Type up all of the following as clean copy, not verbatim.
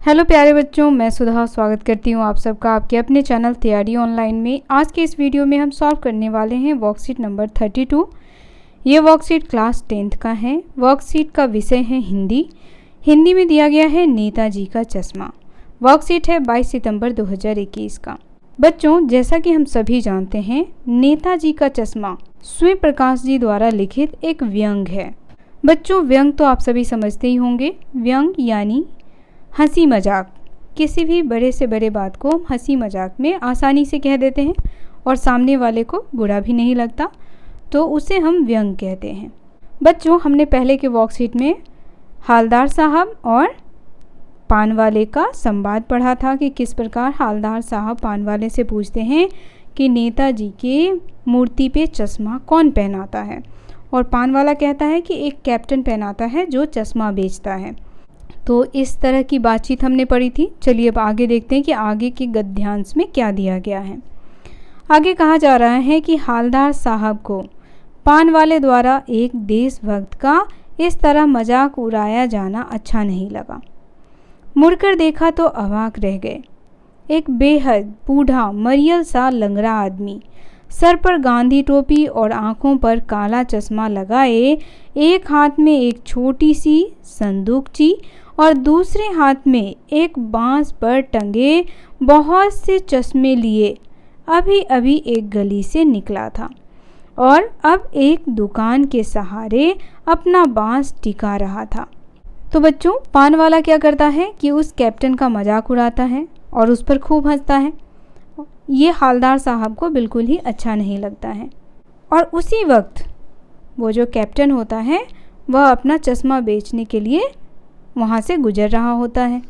Hello प्यारे बच्चों, मैं सुधा स्वागत करती हूँ आप सबका आपके अपने चैनल तैयारी ऑनलाइन में। आज के इस वीडियो में हम सॉल्व करने वाले हैं वर्कशीट नंबर 32। ये वर्कशीट क्लास 10th का है। वर्कशीट का विषय है हिंदी। हिंदी में दिया गया है नेताजी का चश्मा। वर्कशीट है 22 सितंबर 2021 का। बच्चों, जैसा कि हम सभी जानते हैं, नेताजी का चश्मा स्वयं प्रकाश जी द्वारा लिखित एक व्यंग है। बच्चों, व्यंग तो आप सभी समझते ही होंगे। व्यंग यानी हंसी मजाक। किसी भी बड़े से बड़े बात को हंसी मजाक में आसानी से कह देते हैं और सामने वाले को बुरा भी नहीं लगता, तो उसे हम व्यंग कहते हैं। बच्चों, हमने पहले के वर्कशीट में हालदार साहब और पान वाले का संवाद पढ़ा था कि किस प्रकार हालदार साहब पान वाले से पूछते हैं कि नेताजी के मूर्ति पे चश्मा कौन पहनाता है, और पान वाला कहता है कि एक कैप्टन पहनाता है जो चश्मा बेचता है। तो इस तरह की बातचीत हमने पढ़ी थी। चलिए अब आगे देखते हैं कि आगे के गद्यांश में क्या दिया गया है। आगे कहा जा रहा है कि हालदार साहब को पान वाले द्वारा एक देशभक्त का इस तरह मजाक उड़ाया जाना अच्छा नहीं लगा। मुड़कर देखा तो अवाक रह गए। एक बेहद बूढ़ा मरियल सा लंगड़ा आदमी, सर पर गांधी टोपी और आंखों पर काला चश्मा लगाए, एक हाथ में एक छोटी सी संदूकची और दूसरे हाथ में एक बांस पर टंगे बहुत से चश्मे लिए अभी अभी एक गली से निकला था और अब एक दुकान के सहारे अपना बांस टिका रहा था। तो बच्चों, पान वाला क्या करता है कि उस कैप्टन का मजाक उड़ाता है और उस पर खूब हंसता है। ये हालदार साहब को बिल्कुल ही अच्छा नहीं लगता है। और उसी वक्त वो जो कैप्टन होता है वह अपना चश्मा बेचने के लिए वहाँ से गुजर रहा होता है।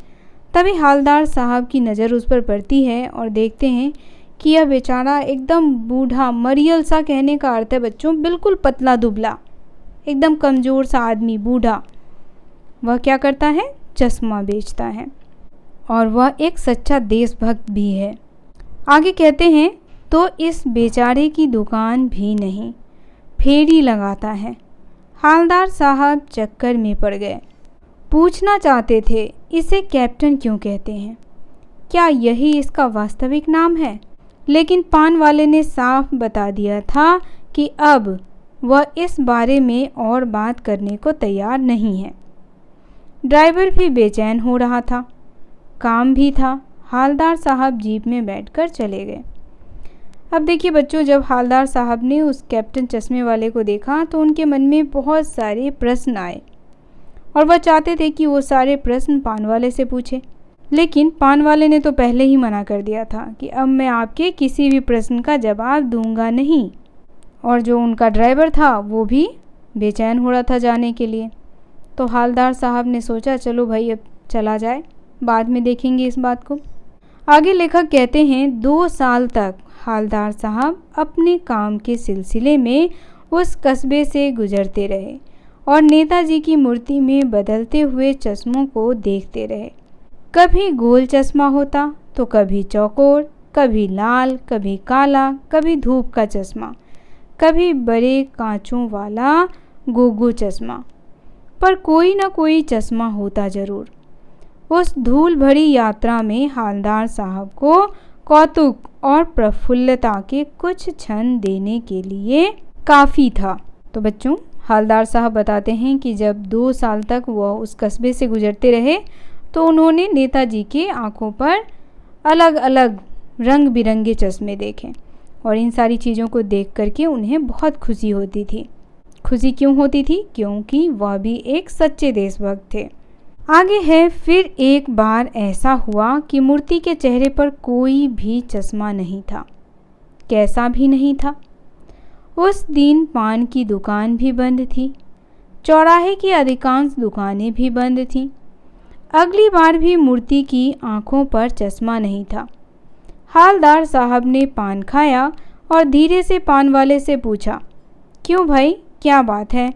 तभी हालदार साहब की नज़र उस पर पड़ती है और देखते हैं कि यह बेचारा एकदम बूढ़ा मरियल सा, कहने का अर्थ है बच्चों बिल्कुल पतला दुबला, एकदम कमज़ोर सा आदमी, बूढ़ा, वह क्या करता है, चश्मा बेचता है और वह एक सच्चा देशभक्त भी है। आगे कहते हैं, तो इस बेचारे की दुकान भी नहीं, फेरी लगाता है। हालदार साहब चक्कर में पड़ गए। पूछना चाहते थे इसे कैप्टन क्यों कहते हैं, क्या यही इसका वास्तविक नाम है? लेकिन पान वाले ने साफ बता दिया था कि अब वह इस बारे में और बात करने को तैयार नहीं है। ड्राइवर भी बेचैन हो रहा था, काम भी था। हालदार साहब जीप में बैठकर चले गए। अब देखिए बच्चों, जब हालदार साहब ने उस कैप्टन चश्मे वाले को देखा तो उनके मन में बहुत सारे प्रश्न आए और वह चाहते थे कि वो सारे प्रश्न पान वाले से पूछे। लेकिन पान वाले ने तो पहले ही मना कर दिया था कि अब मैं आपके किसी भी प्रश्न का जवाब दूंगा नहीं। और जो उनका ड्राइवर था वो भी बेचैन हो रहा था जाने के लिए। तो हालदार साहब ने सोचा चलो भाई अब चला जाए, बाद में देखेंगे इस बात को। आगे लेखक कहते हैं 2 साल तक हालदार साहब अपने काम के सिलसिले में उस कस्बे से गुजरते रहे और नेताजी की मूर्ति में बदलते हुए चश्मों को देखते रहे। कभी गोल चश्मा होता तो कभी चौकोर, कभी लाल, कभी काला, कभी धूप का चश्मा, कभी बड़े कांचों वाला गोगो चश्मा, पर कोई ना कोई चश्मा होता जरूर। उस धूल भरी यात्रा में हालदार साहब को कौतुक और प्रफुल्लता के कुछ क्षण देने के लिए काफ़ी था। तो बच्चों, हालदार साहब बताते हैं कि जब 2 साल तक वह उस कस्बे से गुजरते रहे तो उन्होंने नेताजी के आँखों पर अलग अलग रंग बिरंगे चश्मे देखे और इन सारी चीज़ों को देख करके उन्हें बहुत खुशी होती थी। खुशी क्यों होती थी? क्योंकि वह भी एक सच्चे देशभक्त थे। आगे है, फिर एक बार ऐसा हुआ कि मूर्ति के चेहरे पर कोई भी चश्मा नहीं था, कैसा भी नहीं था। उस दिन पान की दुकान भी बंद थी, चौराहे की अधिकांश दुकानें भी बंद थीं। अगली बार भी मूर्ति की आंखों पर चश्मा नहीं था। हालदार साहब ने पान खाया और धीरे से पान वाले से पूछा, क्यों भाई, क्या बात है?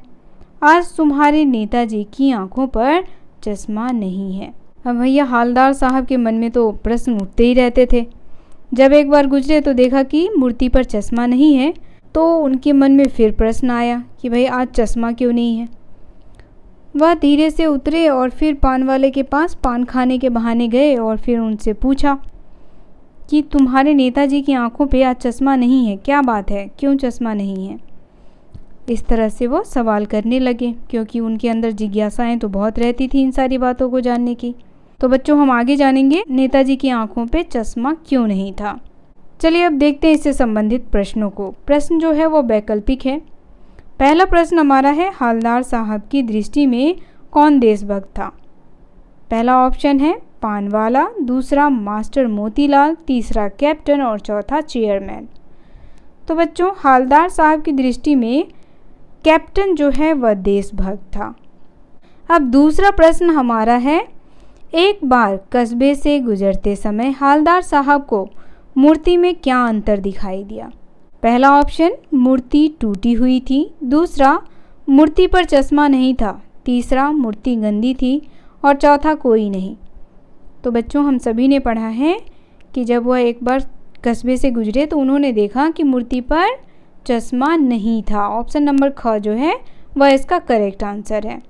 आज तुम्हारे नेताजी की आंखों पर चश्मा नहीं है। अब भैया हालदार साहब के मन में तो प्रश्न उठते ही रहते थे। जब एक बार गुजरे तो देखा कि मूर्ति पर चश्मा नहीं है, तो उनके मन में फिर प्रश्न आया कि भाई आज चश्मा क्यों नहीं है। वह धीरे से उतरे और फिर पान वाले के पास पान खाने के बहाने गए और फिर उनसे पूछा कि तुम्हारे नेताजी की आंखों पे आज चश्मा नहीं है, क्या बात है, क्यों चश्मा नहीं है। इस तरह से वो सवाल करने लगे, क्योंकि उनके अंदर जिज्ञासाएं तो बहुत रहती थी इन सारी बातों को जानने की। तो बच्चों, हम आगे जानेंगे नेताजी की आंखों पे चश्मा क्यों नहीं था। चलिए अब देखते हैं इससे संबंधित प्रश्नों को। प्रश्न जो है वो वैकल्पिक है। पहला प्रश्न हमारा है, हालदार साहब की दृष्टि में कौन देशभक्त था। पहला ऑप्शन है पानवाला, दूसरा मास्टर मोतीलाल, तीसरा कैप्टन और चौथा चेयरमैन। तो बच्चों, हालदार साहब की दृष्टि में कैप्टन जो है वह देशभक्त था। अब दूसरा प्रश्न हमारा है, एक बार कस्बे से गुजरते समय हालदार साहब को मूर्ति में क्या अंतर दिखाई दिया। पहला ऑप्शन, मूर्ति टूटी हुई थी, दूसरा मूर्ति पर चश्मा नहीं था, तीसरा मूर्ति गंदी थी और चौथा कोई नहीं। तो बच्चों, हम सभी ने पढ़ा है कि जब वह एक बार कस्बे से गुजरे तो उन्होंने देखा कि मूर्ति पर चश्मा नहीं था। ऑप्शन नंबर ख जो है वह इसका करेक्ट आंसर है।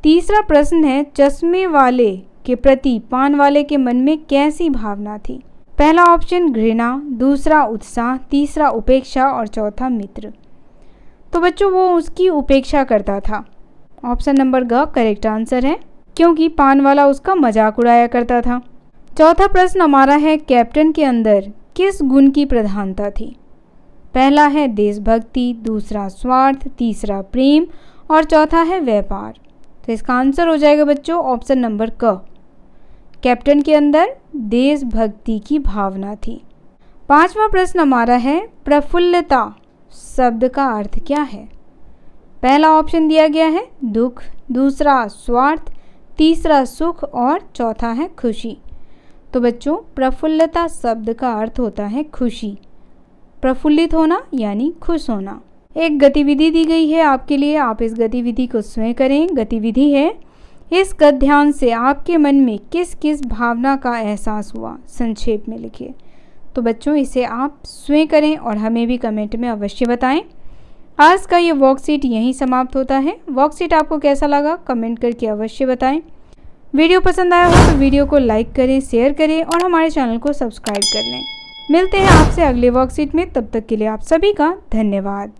तीसरा प्रश्न है, चश्मे वाले के प्रति पान वाले के मन में कैसी भावना थी। पहला ऑप्शन घृणा, दूसरा उत्साह, तीसरा उपेक्षा और चौथा मित्र। तो बच्चों, वो उसकी उपेक्षा करता था। ऑप्शन नंबर ग करेक्ट आंसर है, क्योंकि पान वाला उसका मजाक उड़ाया करता था। चौथा प्रश्न हमारा है, कैप्टन के अंदर किस गुण की प्रधानता थी। पहला है देशभक्ति, दूसरा स्वार्थ, तीसरा प्रेम और चौथा है व्यापार। तो इसका आंसर हो जाएगा बच्चों ऑप्शन नंबर क। कैप्टन के अंदर देशभक्ति की भावना थी। पांचवा प्रश्न हमारा है, प्रफुल्लता शब्द का अर्थ क्या है। पहला ऑप्शन दिया गया है दुख, दूसरा स्वार्थ, तीसरा सुख और चौथा है खुशी। तो बच्चों, प्रफुल्लता शब्द का अर्थ होता है खुशी, प्रफुल्लित होना यानी खुश होना। एक गतिविधि दी गई है आपके लिए, आप इस गतिविधि को स्वयं करें। गतिविधि है, इस गद्यांश से आपके मन में किस किस भावना का एहसास हुआ, संक्षेप में लिखिए। तो बच्चों, इसे आप स्वयं करें और हमें भी कमेंट में अवश्य बताएं। आज का ये वर्कशीट यहीं समाप्त होता है। वर्कशीट आपको कैसा लगा कमेंट करके अवश्य बताएं। वीडियो पसंद आया हो तो वीडियो को लाइक करें, शेयर करें और हमारे चैनल को सब्सक्राइब कर लें। मिलते हैं आपसे अगले वर्कशीट में, तब तक के लिए आप सभी का धन्यवाद।